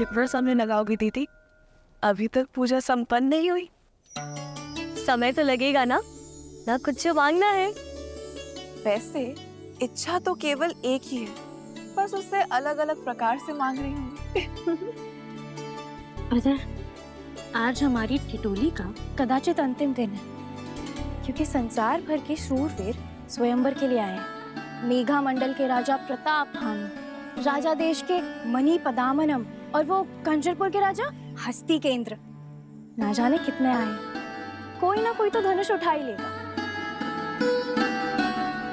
कितना समय लगाओगी दीदी? अभी तक पूजा संपन्न नहीं हुई। समय तो लगेगा ना कुछ मांगना है। वैसे इच्छा तो केवल एक ही है, बस उससे अलग अलग प्रकार से मांग रही हूँ। अदर, आज हमारी ठिठोली का कदाचित अंतिम दिन है, क्योंकि संसार भर के शूरवीर स्वयंवर के लिए आए हैं। मेघा मंडल के राजा प्रताप भानु, राजा देश के मणि पदामनम और वो कंजरपुर के राजा हस्ती केंद्र, ना जाने कितने आए। कोई ना कोई तो धनुष उठा ही लेगा।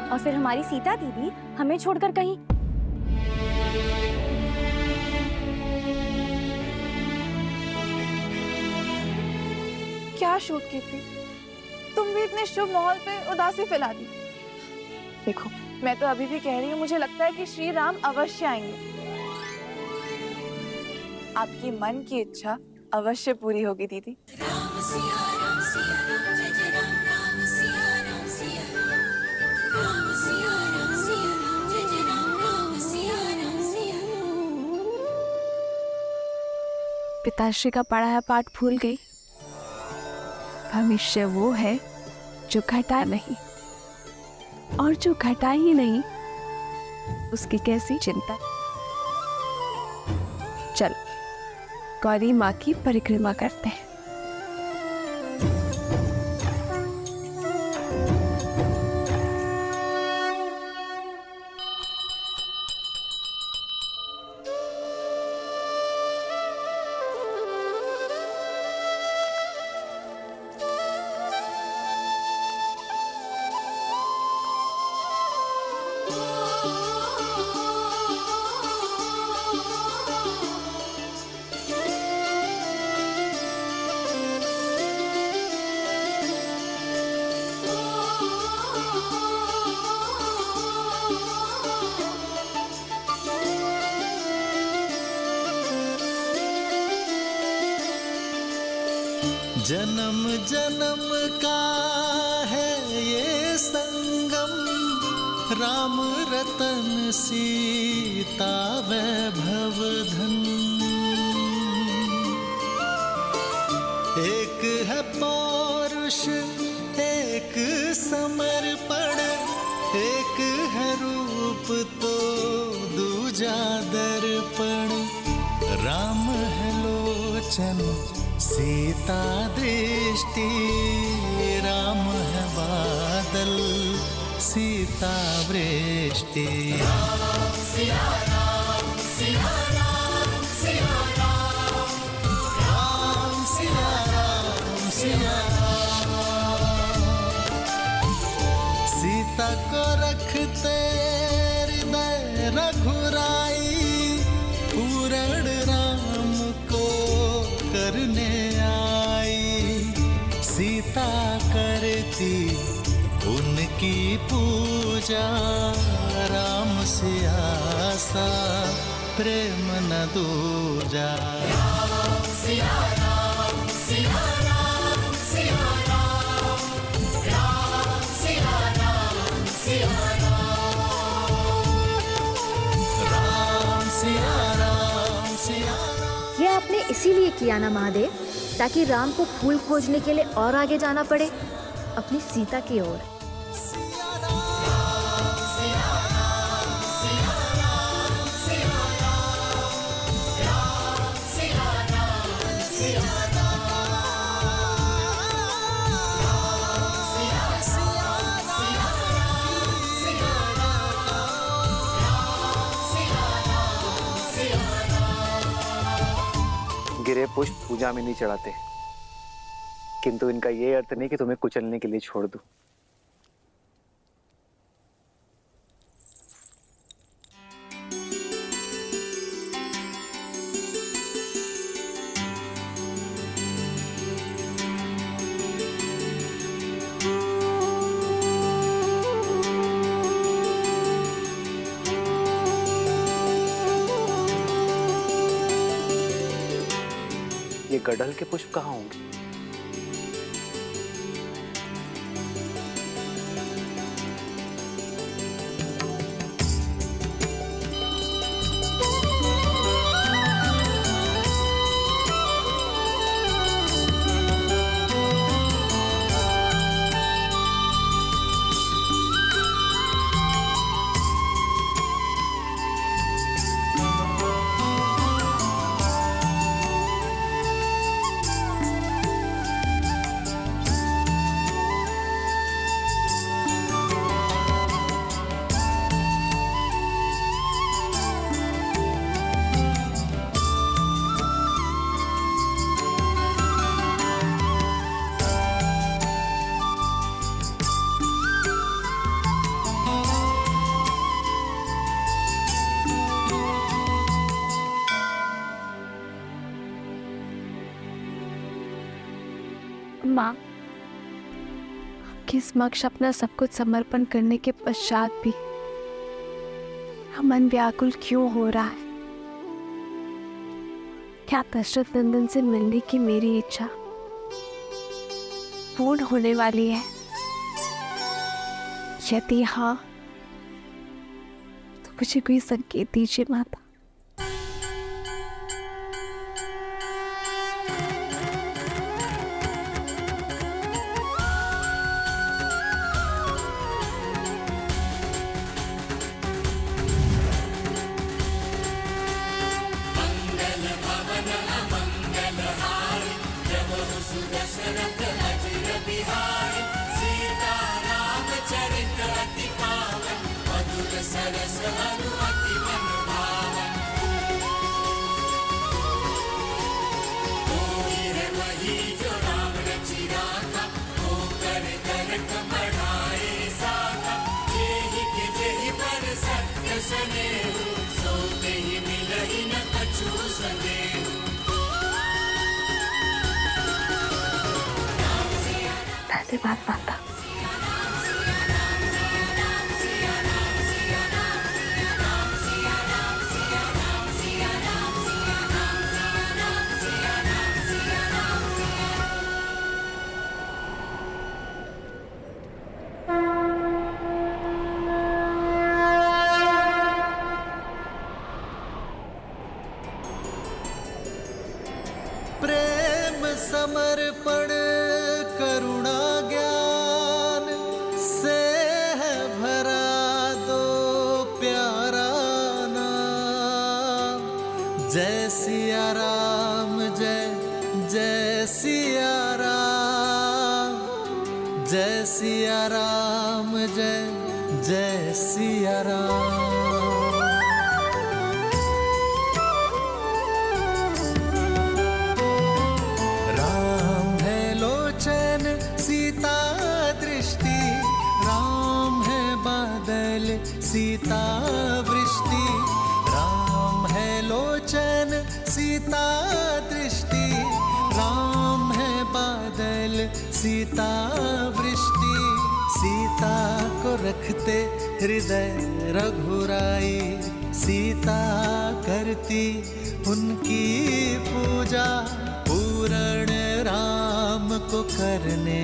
और फिर हमारी सीता दीदी हमें छोड़कर कहीं। क्या शूट कीर्ति, तुम भी इतने शुभ माहौल पे उदासी फैला दी। देखो, मैं तो अभी भी कह रही हूँ, मुझे लगता है कि श्री राम अवश्य आएंगे। आपकी मन की इच्छा अवश्य पूरी होगी दीदी। पिताश्री का पढ़ाया पाठ भूल गई। भविष्य वो है जो घटा नहीं, और जो घटा ही नहीं उसकी कैसी चिंता। चल गौरी माँ की परिक्रमा करते हैं। जन्म जन्म का है ये संगम, राम रतन सीता वैभव धन। एक है पौरुष एक समर्पण, एक है रूप तो दूजा दर्पण। राम है लोचन सीता दृष्टि, राम है बादल सीता वृष्टि। राम सिया राम सिया राम सिया राम, राम सिया राम सिया राम। सीता को रखते हृदय रघुराई, पूर्ण राम को करने आई। सीता करती उनकी पूजा, राम से आसा प्रेम न दूजा। राम सिया राम सिया राम सिया राम, राम सिया राम सिया राम, राम सिया राम सिया राम। ये आपने इसीलिए किया ना महादेव, ताकि राम को फूल खोजने के लिए और आगे जाना पड़े अपनी सीता की ओर। गिरे पुष्प पूजा में नहीं चढ़ाते, किंतु इनका ये अर्थ नहीं कि तुम्हें कुचलने के लिए छोड़ दूं। ये गड़हल के पुष्प कहाँ होंगे? माँ, आपके समक्ष अपना सब कुछ समर्पण करने के पश्चात भी मन व्याकुल क्यों हो रहा है? क्या दशरथ नंदन से मिलने की मेरी इच्छा पूर्ण होने वाली है? यदि हाँ, तो मुझे कोई संकेत दीजिए माता। धन्यवाद माता। प्रेम समर्पण करुणा ज्ञान से है भरा दो प्यारा नाम। जय सिया राम, जय जय सिया राम, जय सिया राम, जय जय सिया राम। सीता दृष्टि, राम है बादल सीता वृष्टि। राम है लोचन सीता दृष्टि, राम है बादल सीता वृष्टि। सीता को रखते हृदय रघुराई, सीता करती उनकी पूजा। पूर्ण राम को करने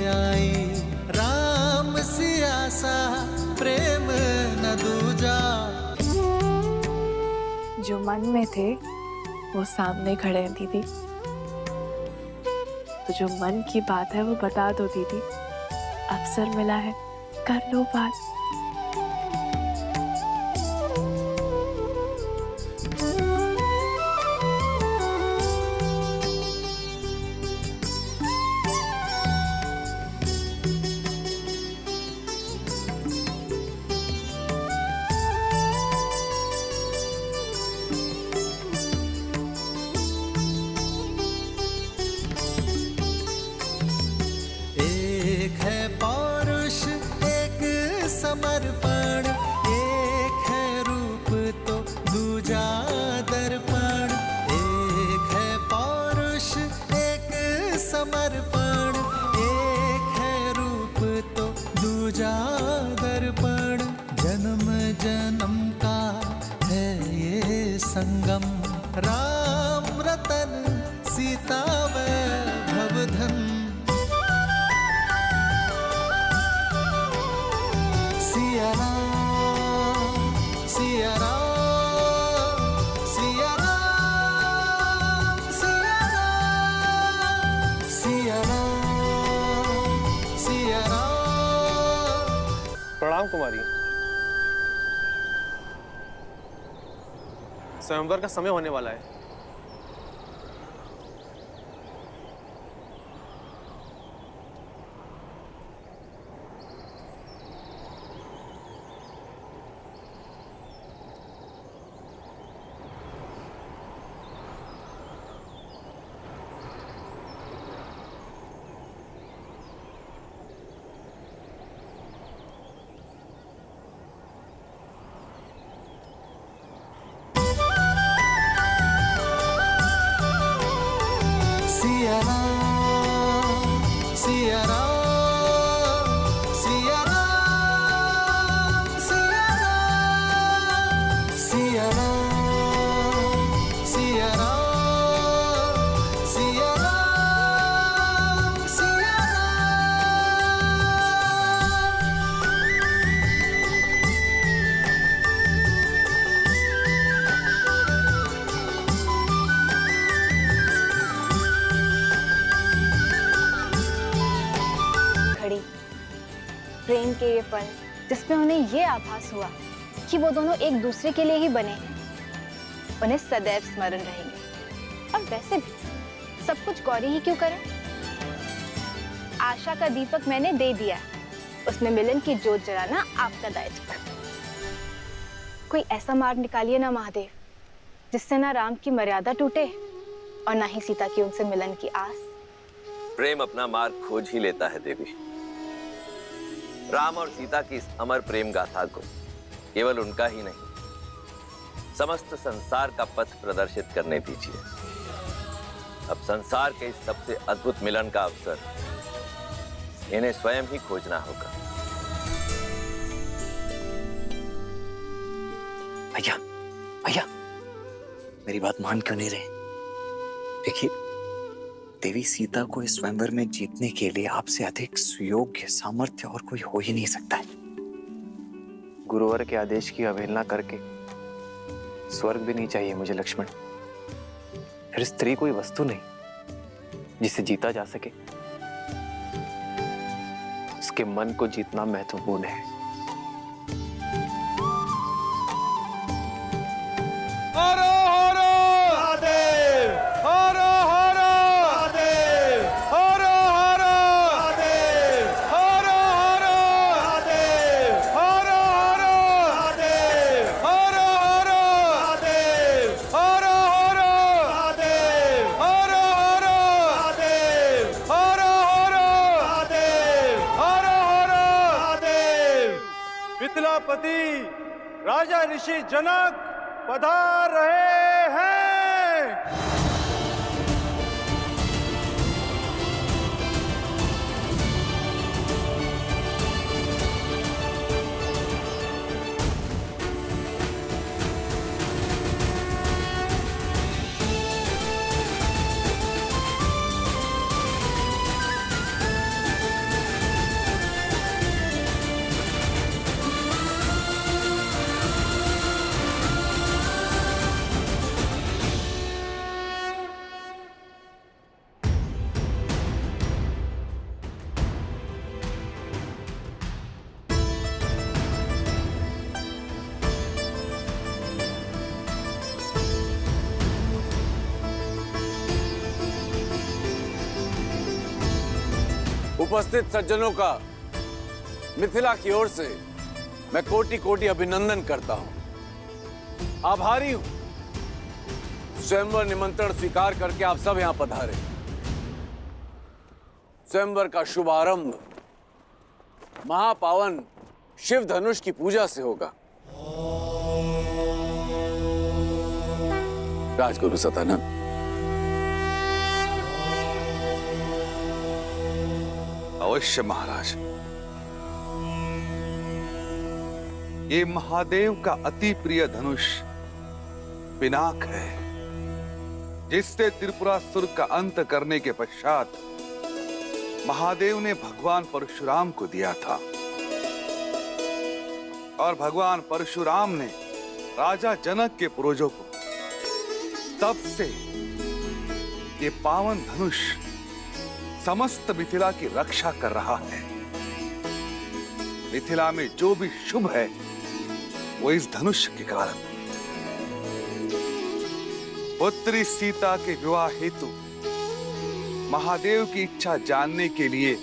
आई, राम सिया सा प्रेम न दूजा। जो मन में थे वो सामने खड़े हैं दीदी, तो जो मन की बात है वो बता दो दीदी। अवसर मिला है, कर लो बात। समर्पण एक है रूप तो दूजा दर्पण। एक है पौरुष एक समर्पण, एक है रूप तो दूजा दर्पण। जन्म जन्म का है ये संगम, राम रतन सीता वैभव धन। सिया राम, सिया राम, सिया राम, सिया राम, सिया राम, सिया राम। प्रणाम कुमारी। स्वयंवर का समय होने वाला है। प्रेम के ये पल जिसमें उन्हें ये आभास हुआ कि वो दोनों एक दूसरे के लिए ही बने हैं, उन्हें सदैव स्मरण रहेंगे। और वैसे भी सब कुछ गौरी ही क्यों करे? आशा का दीपक मैंने दे दिया, उसमें मिलन की जोत जलाना आपका दायित्व। कोई ऐसा मार्ग निकालिए ना महादेव, जिससे ना राम की मर्यादा टूटे और ना ही सीता की उनसे मिलन की आस। प्रेम अपना मार्ग खोज ही लेता है देवी। राम और सीता की इस अमर प्रेम गाथा को केवल उनका ही नहीं, समस्त संसार का पथ प्रदर्शित करने दीजिए। अब संसार के इस सबसे अद्भुत मिलन का अवसर इन्हें स्वयं ही खोजना होगा। भैया, भैया, मेरी बात मान क्यों नहीं रहे? देखिए, देवी सीता को इस स्वयंवर में जीतने के लिए आपसे अधिक सुयोग्य सामर्थ्य और कोई हो ही नहीं सकता है। गुरुवर के आदेश की अवहेलना करके स्वर्ग भी नहीं चाहिए मुझे लक्ष्मण। फिर स्त्री कोई वस्तु नहीं जिसे जीता जा सके, उसके मन को जीतना महत्वपूर्ण है। मिथिलापति राजा ऋषि जनक पधार रहे हैं। उपस्थित सज्जनों का मिथिला की ओर से मैं कोटि कोटि अभिनंदन करता हूं। आभारी हूं स्वयंवर निमंत्रण स्वीकार करके आप सब यहां पधारे। स्वयंवर का शुभारंभ महापावन शिव धनुष की पूजा से होगा। राजगुरु सतानंद, अवश्य महाराज। ये महादेव का अति प्रिय धनुष पिनाक है, जिससे त्रिपुरासुर का अंत करने के पश्चात महादेव ने भगवान परशुराम को दिया था। और भगवान परशुराम ने राजा जनक के पूर्वजों को, तब से ये पावन धनुष समस्त मिथिला की रक्षा कर रहा है। मिथिला में जो भी शुभ है वो इस धनुष के कारण। पुत्री सीता के विवाह हेतु महादेव की इच्छा जानने के लिए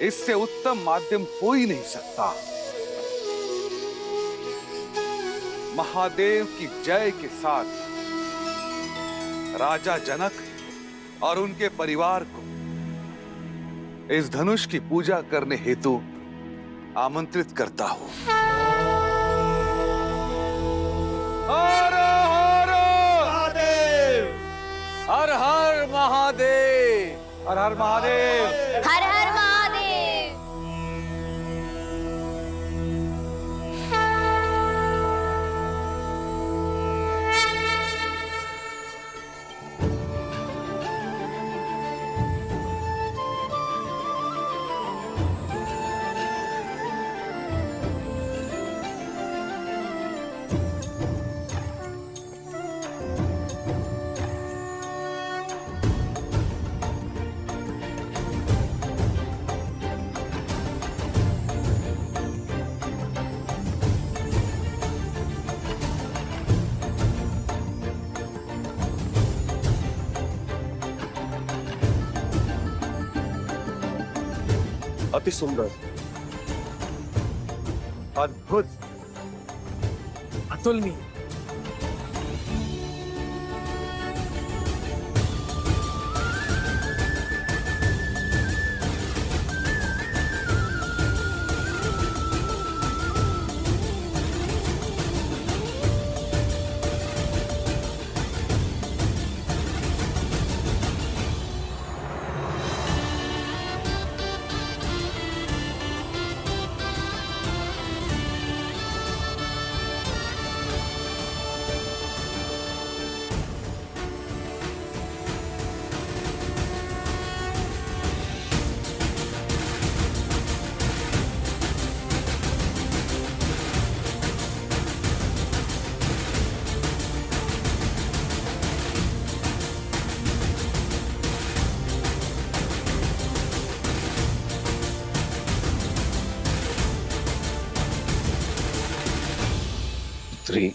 इससे उत्तम माध्यम हो ही नहीं सकता। महादेव की जय के साथ राजा जनक और उनके परिवार को इस धनुष की पूजा करने हेतु आमंत्रित करता हूं। हर हर महादेव, हर हर महादेव, हर हर महादेव, हर हर महादेव। अति सुंदर, अद्भुत, अतुलनीय। पुत्री,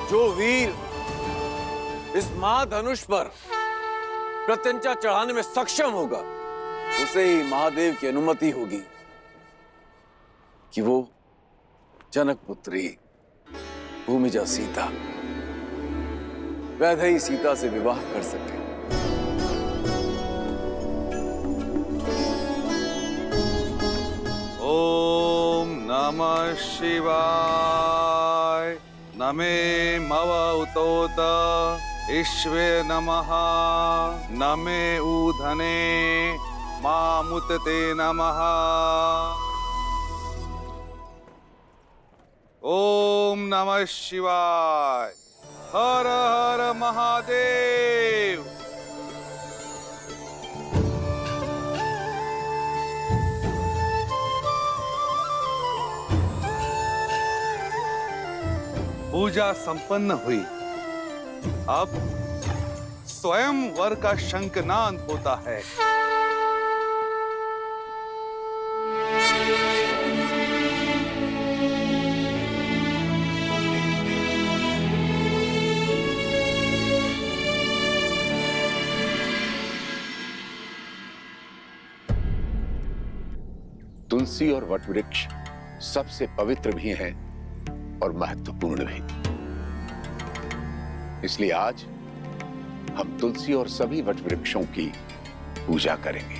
जो वीर इस महाधनुष पर प्रत्यंचा चढ़ाने में सक्षम होगा, उसे ही महादेव की अनुमति होगी कि वो जनक पुत्री भूमिजा सीता, वैदेही सीता से विवाह कर सके। ओम नमः शिवाय। नमे मव उतोत ईश्वे नमः। नमे ऊधने मामुतते नमः। ओम नमः शिवाय। हर हर महादेव। पूजा संपन्न हुई। अब स्वयं वर का शंखनाद होता है। तुलसी और वटवृक्ष सबसे पवित्र भी हैं और महत्वपूर्ण भी। इसलिए आज हम तुलसी और सभी वटवृक्षों की पूजा करेंगे।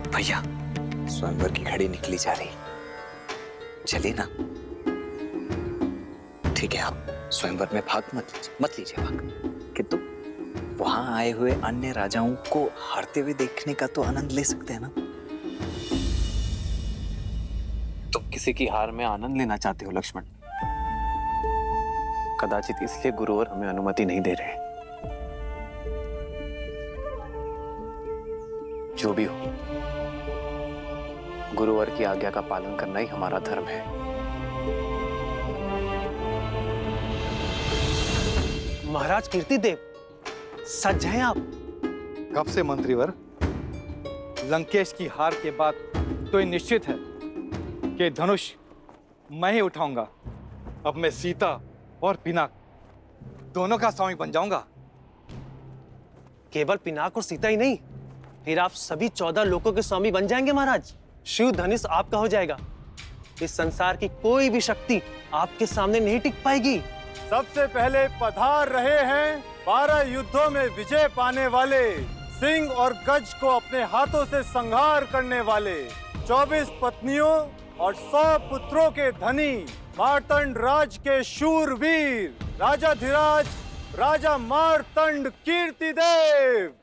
भैया, स्वयंवर की घड़ी निकली जा रही, चलिए ना। ठीक है, आप स्वयंवर में भाग मत लीजिए भाग, किंतु वहां आए हुए अन्य राजाओं को हारते हुए देखने का तो आनंद ले सकते हैं ना। तुम किसी की हार में आनंद लेना चाहते हो लक्ष्मण। कदाचित इसलिए गुरुवर हमें अनुमति नहीं दे रहे। जो भी हो, गुरुवर की आज्ञा का पालन करना ही हमारा धर्म है। महाराज कीर्तिदेव, सच हैं आप? कब से मंत्रीवर? लंकेश की हार के बाद तो ये निश्चित है कि धनुष मैं ही उठाऊंगा। अब मैं सीता और पिनाक दोनों का स्वामी बन जाऊंगा। केवल पिनाक और सीता ही नहीं, फिर आप सभी 14 लोकों के स्वामी बन जाएंगे महाराज। शिव धनुष आपका हो जाएगा। इस संसार की कोई भी शक्ति आपके सामने नहीं टिक पाएगी। सबसे पहले पधार रहे हैं 12 युद्धों में विजय पाने वाले, सिंह और गज को अपने हाथों से संहार करने वाले, 24 पत्नियों और 100 पुत्रों के धनी, मार्तंड राज के शूरवीर, राजाधिराज राजा मार्तंड कीर्तिदेव।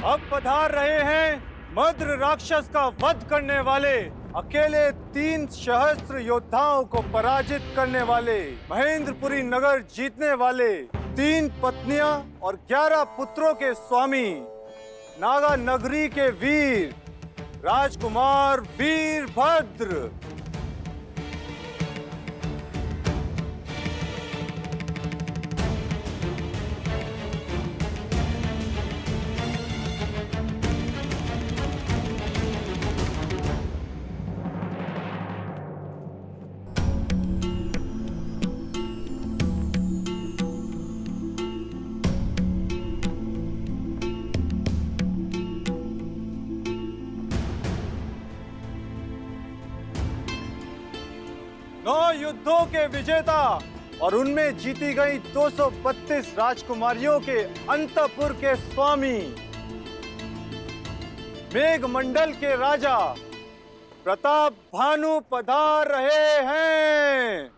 अब पधार रहे हैं मद्र राक्षस का वध करने वाले, अकेले 3 सहस्त्र योद्धाओं को पराजित करने वाले, महेंद्रपुरी नगर जीतने वाले, 3 पत्नियां और 11 पुत्रों के स्वामी, नागा नगरी के वीर, राजकुमार वीरभद्र। युद्धों के विजेता और उनमें जीती गई 232 राजकुमारियों के अंतपुर के स्वामी, मेघमंडल के राजा प्रताप भानु पधार रहे हैं।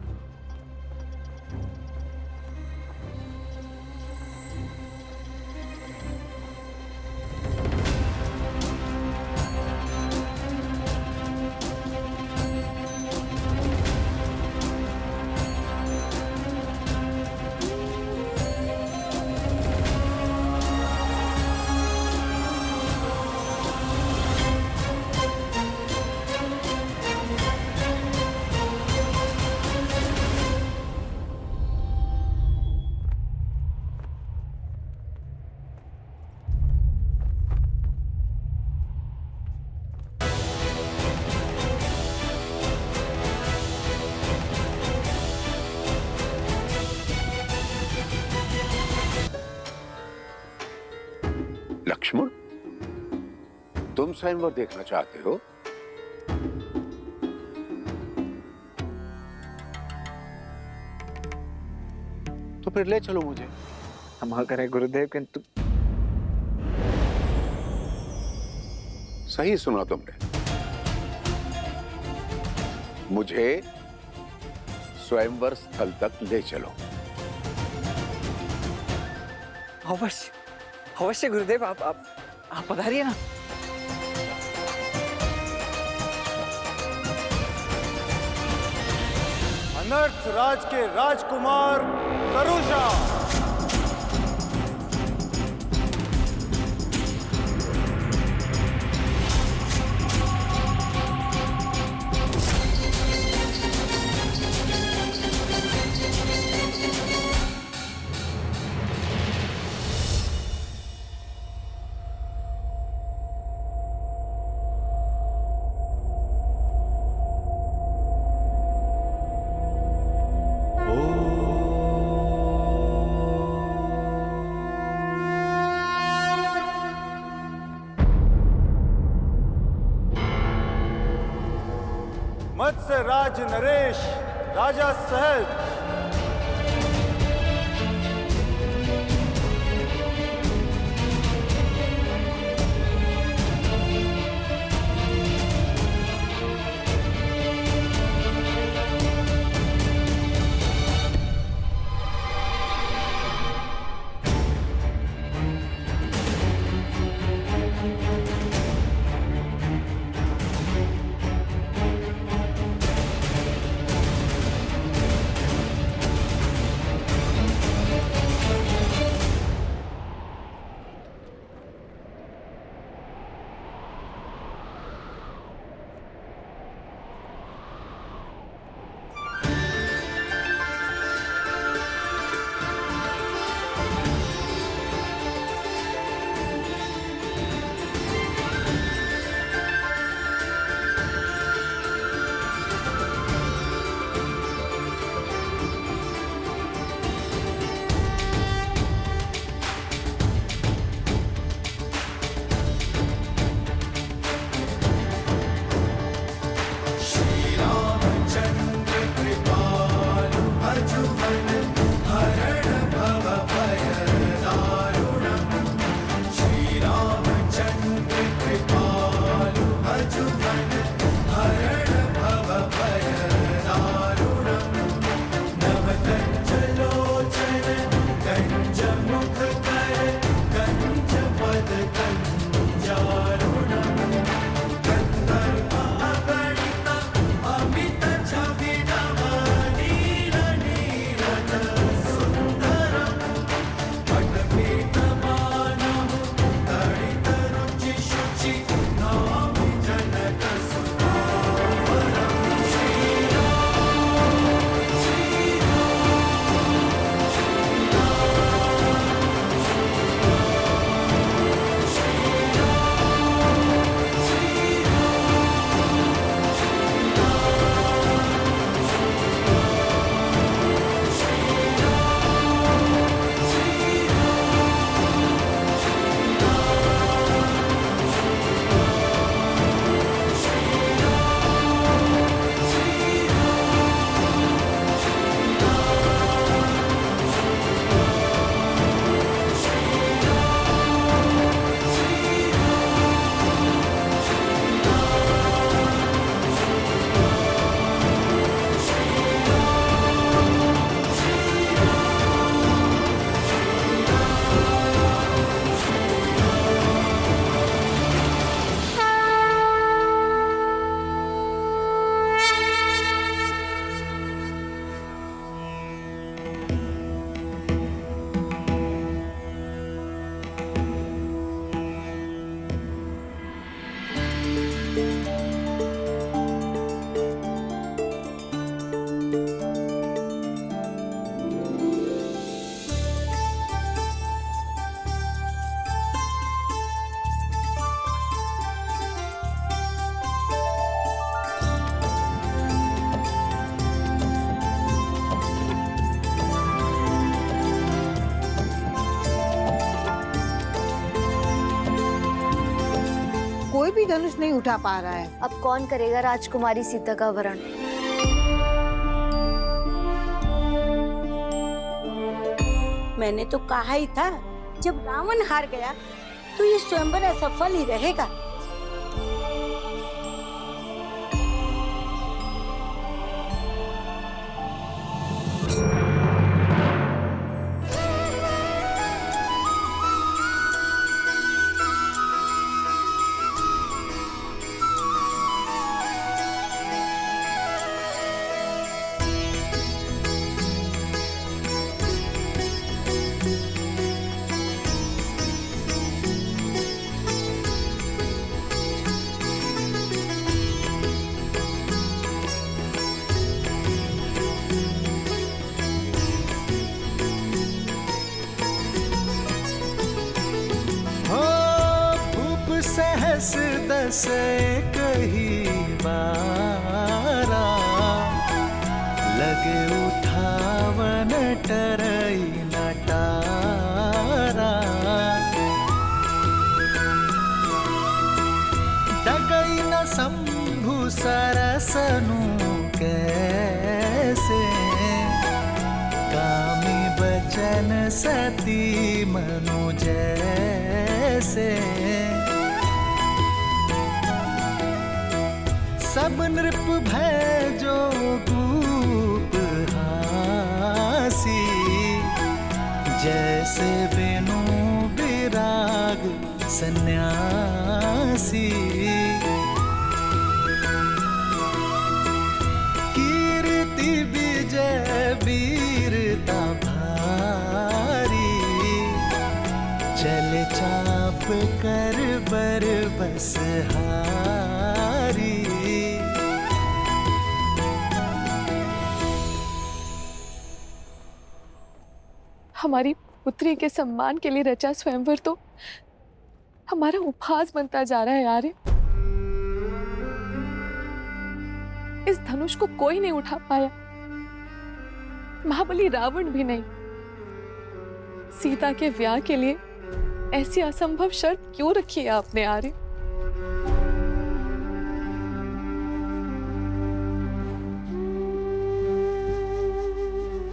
लक्ष्मण, तुम स्वयंवर देखना चाहते हो? तो फिर ले चलो मुझे। क्षमा करें गुरुदेव, किंतु सही सुना तुमने, मुझे स्वयंवर स्थल तक ले चलो। अवश्य अवश्य गुरुदेव, आप पधारिए ना। अनर्थ राज के राजकुमार करुषा। मत्स्य राज नरेश, राजा सहज, कोई भी धनुष नहीं उठा पा रहा है। अब कौन करेगा राजकुमारी सीता का वरण? मैंने तो कहा ही था, जब रावण हार गया तो ये स्वयंवर असफल ही रहेगा। सहस दस कही बारा, लगे उठावन टरई नटारा। डगई न शंभु सरसनु कैसे, कामी बचन सती मनु जैसे। सब नृप भय जो भूप हासी, जैसे बिनु विराग सन्यासी। कीर्ति विजय वीरता भारी, चल चाप कर बर बस हारी। हमारी पुत्री के सम्मान के लिए रचा स्वयंवर तो हमारा उपहास बनता जा रहा है यार। इस धनुष को कोई नहीं उठा पाया, महाबली रावण भी नहीं। सीता के विवाह के लिए ऐसी असंभव शर्त क्यों रखी है आपने आर्य?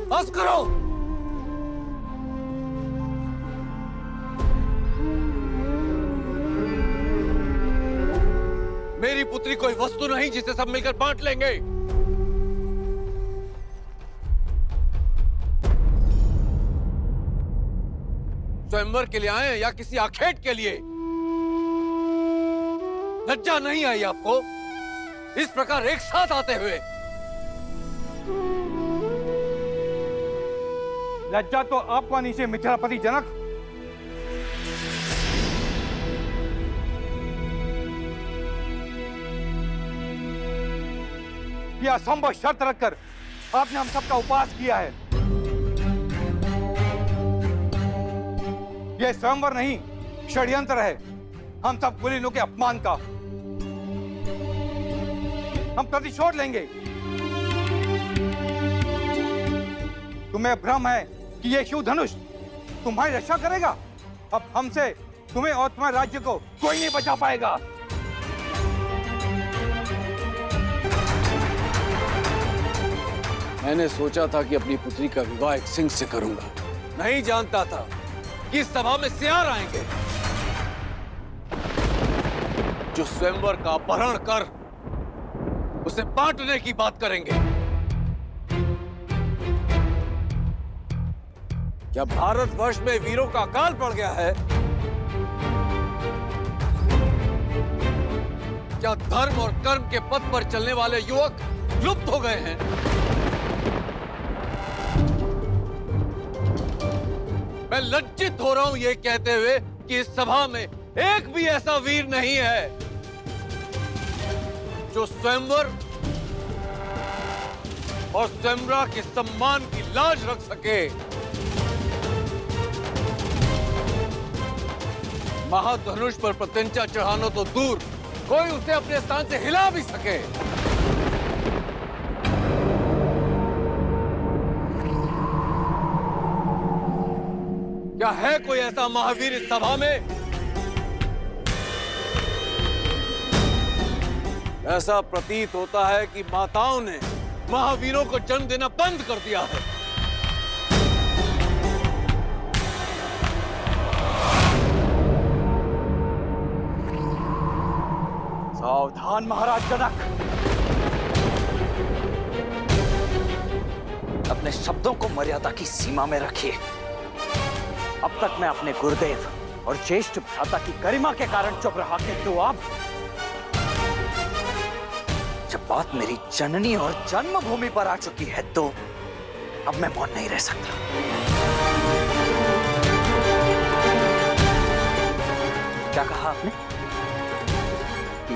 बस करो। मेरी पुत्री कोई वस्तु नहीं जिसे सब मिलकर बांट लेंगे। स्वयंवर के लिए आए या किसी आखेट के लिए? लज्जा नहीं आई आपको इस प्रकार एक साथ आते हुए? लज्जा तो आपको आनी चाहिए मिथिलापति जनक। यह असंभव शर्त रखकर आपने हम सबका उपवास किया है। यह स्वयंवर नहीं, षड्यंत्र है हम सब कुलीनों के अपमान का। हम प्रतिशोध लेंगे। तुम्हें भ्रम है कि यह शिव धनुष तुम्हारी रक्षा करेगा। अब हमसे तुम्हें और तुम्हारे राज्य को कोई नहीं बचा पाएगा। मैंने सोचा था कि अपनी पुत्री का विवाह एक सिंह से करूंगा, नहीं जानता था कि इस सभा में सियार आएंगे जो स्वयंवर का अपहरण कर उसे बांटने की बात करेंगे। क्या भारतवर्ष में वीरों का अकाल पड़ गया है? क्या धर्म और कर्म के पथ पर चलने वाले युवक लुप्त हो गए हैं? मैं लज्जित हो रहा हूं यह कहते हुए कि इस सभा में एक भी ऐसा वीर नहीं है जो स्वयंवर और स्वयंवरा के सम्मान की लाज रख सके। महाधनुष पर प्रत्यंचा चढ़ाना तो दूर, कोई उसे अपने स्थान से हिला भी सके। क्या है कोई ऐसा महावीर इस सभा में ऐसा प्रतीत होता है कि माताओं ने महावीरों को जन्म देना बंद कर दिया है। सावधान महाराज जनक, अपने शब्दों को मर्यादा की सीमा में रखिए। अब तक मैं अपने गुरुदेव और ज्येष्ठ भ्राता की गरिमा के कारण चुप रहा, किंतु अब जब बात मेरी जननी और जन्मभूमि पर आ चुकी है तो अब मैं मौन नहीं रह सकता। क्या कहा आपने?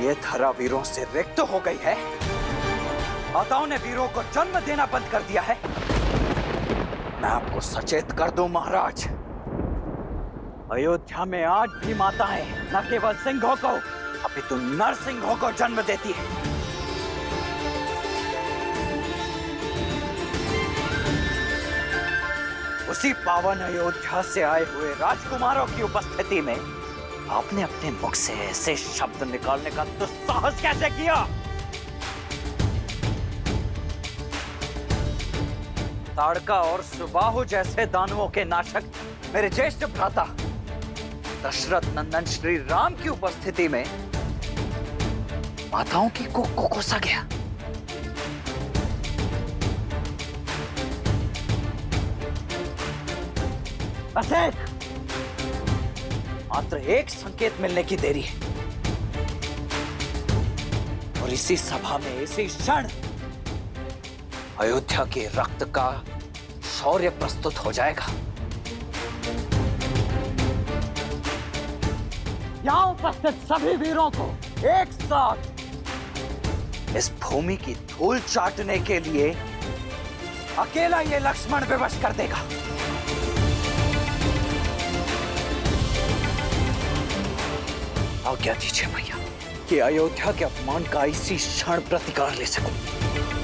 ये धरा वीरों से रिक्त हो गई है? माताओं ने वीरों को जन्म देना बंद कर दिया है? मैं आपको सचेत कर दूं महाराज, अयोध्या में आज भी माताएं न केवल सिंहों को अपितु नरसिंहों को जन्म देती है। उसी पावन अयोध्या से आए हुए राजकुमारों की उपस्थिति में आपने अपने मुख से ऐसे शब्द निकालने का दुस्साहस कैसे किया? ताड़का और सुबाहु जैसे दानवों के नाशक मेरे ज्येष्ठ भ्राता दशरथ नंदन श्री राम की उपस्थिति में माताओं की को कोसा गया। बस मात्र एक संकेत मिलने की देरी है और इसी सभा में इसी क्षण अयोध्या के रक्त का शौर्य प्रस्तुत हो जाएगा। यहां उपस्थित सभी वीरों को एक साथ इस भूमि की धूल चाटने के लिए अकेला ये लक्ष्मण विवश कर देगा। आज्ञा दीजिए भैया कि अयोध्या के अपमान का इसी क्षण प्रतिकार ले सकूं।